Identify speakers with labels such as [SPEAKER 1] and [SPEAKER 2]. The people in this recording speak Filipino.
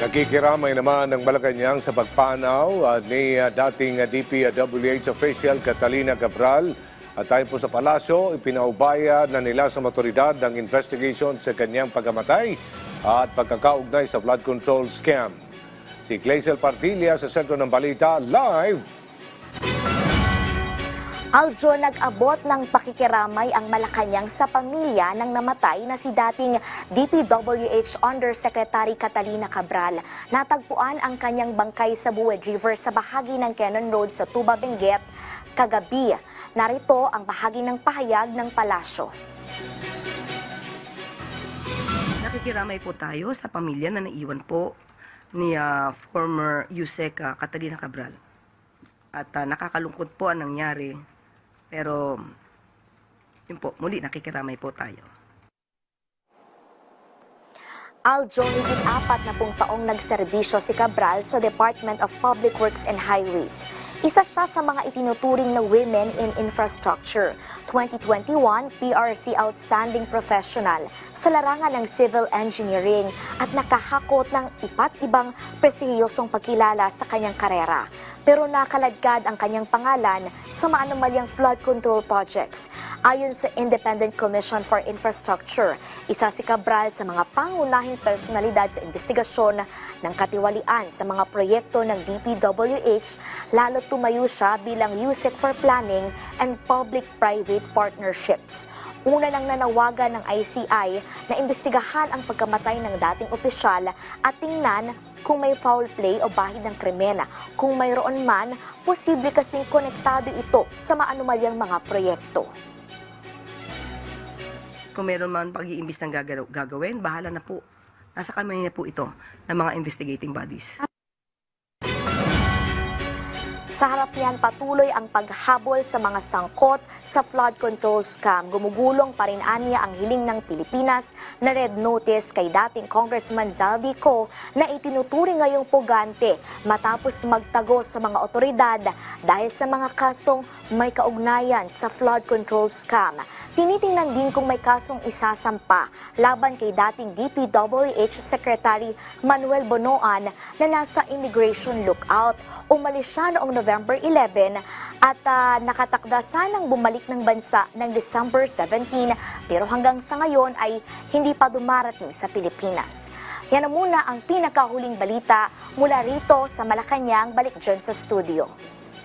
[SPEAKER 1] Nakikiramay naman ng Malacanang sa pagpanaw ni dating DPWH official Catalina Cabral. At tayo po sa palasyo, ipinaubaya na nila sa motoridad ang investigation sa kanyang pagkamatay at pagkakaugnay sa flood control scam. Si Glacial Partilla sa sentro ng balita, live!
[SPEAKER 2] Aljo, nag-abot ng pakikiramay ang Malacanang sa pamilya ng namatay na si dating DPWH Undersecretary Catalina Cabral. Natagpuan ang kanyang bangkay sa Buwed River sa bahagi ng Cannon Road sa Tuba, Benguet kagabi. Narito ang bahagi ng pahayag ng palasyo.
[SPEAKER 3] Nakikiramay po tayo sa pamilya na naiwan po ni former Yusek Catalina Cabral. At nakakalungkot po ang nangyari. Pero, yun po, muli nakikiramay po tayo.
[SPEAKER 2] Aljo, higit 40 taong nagserbisyo si Cabral sa Department of Public Works and Highways. Isa siya sa mga itinuturing na Women in Infrastructure 2021 PRC Outstanding Professional sa larangan ng Civil Engineering at nakahakot ng iba't ibang prestihiyosong pagkilala sa kanyang karera. Pero nakaladkad ang kanyang pangalan sa maanumalyang flood control projects. Ayon sa Independent Commission for Infrastructure, isa si Cabral sa mga pangunahing personalidad sa investigasyon ng katiwalian sa mga proyekto ng DPWH, lalo tumayo siya bilang USEC for Planning and Public-Private Partnerships. Una nang nanawagan ng ICI na imbestigahan ang pagkamatay ng dating opisyal at tingnan kung may foul play o bahid ng krimen. Kung mayroon man, posible kasing konektado ito sa maanumalyang mga proyekto.
[SPEAKER 3] Kung meron man pag-iimbis ng gagawin, bahala na po. Nasa kamay na po ito ng mga investigating bodies.
[SPEAKER 2] Sa harap niyan, patuloy ang paghabol sa mga sangkot sa flood control scam. Gumugulong pa rin aniya ang hiling ng Pilipinas na red notice kay dating Congressman Zaldico na itinuturing ngayong pugante matapos magtago sa mga otoridad dahil sa mga kasong may kaugnayan sa flood control scam. Tinitingnan din kung may kasong isasampa laban kay dating DPWH Secretary Manuel Bonoan na nasa immigration lookout. Umalis siya noong November 11 at nakatakda sanang bumalik ng bansa ng December 17 pero hanggang sa ngayon ay hindi pa dumarating sa Pilipinas. Yan na muna ang pinakahuling balita mula rito sa Malacanang. Balik dyan sa studio.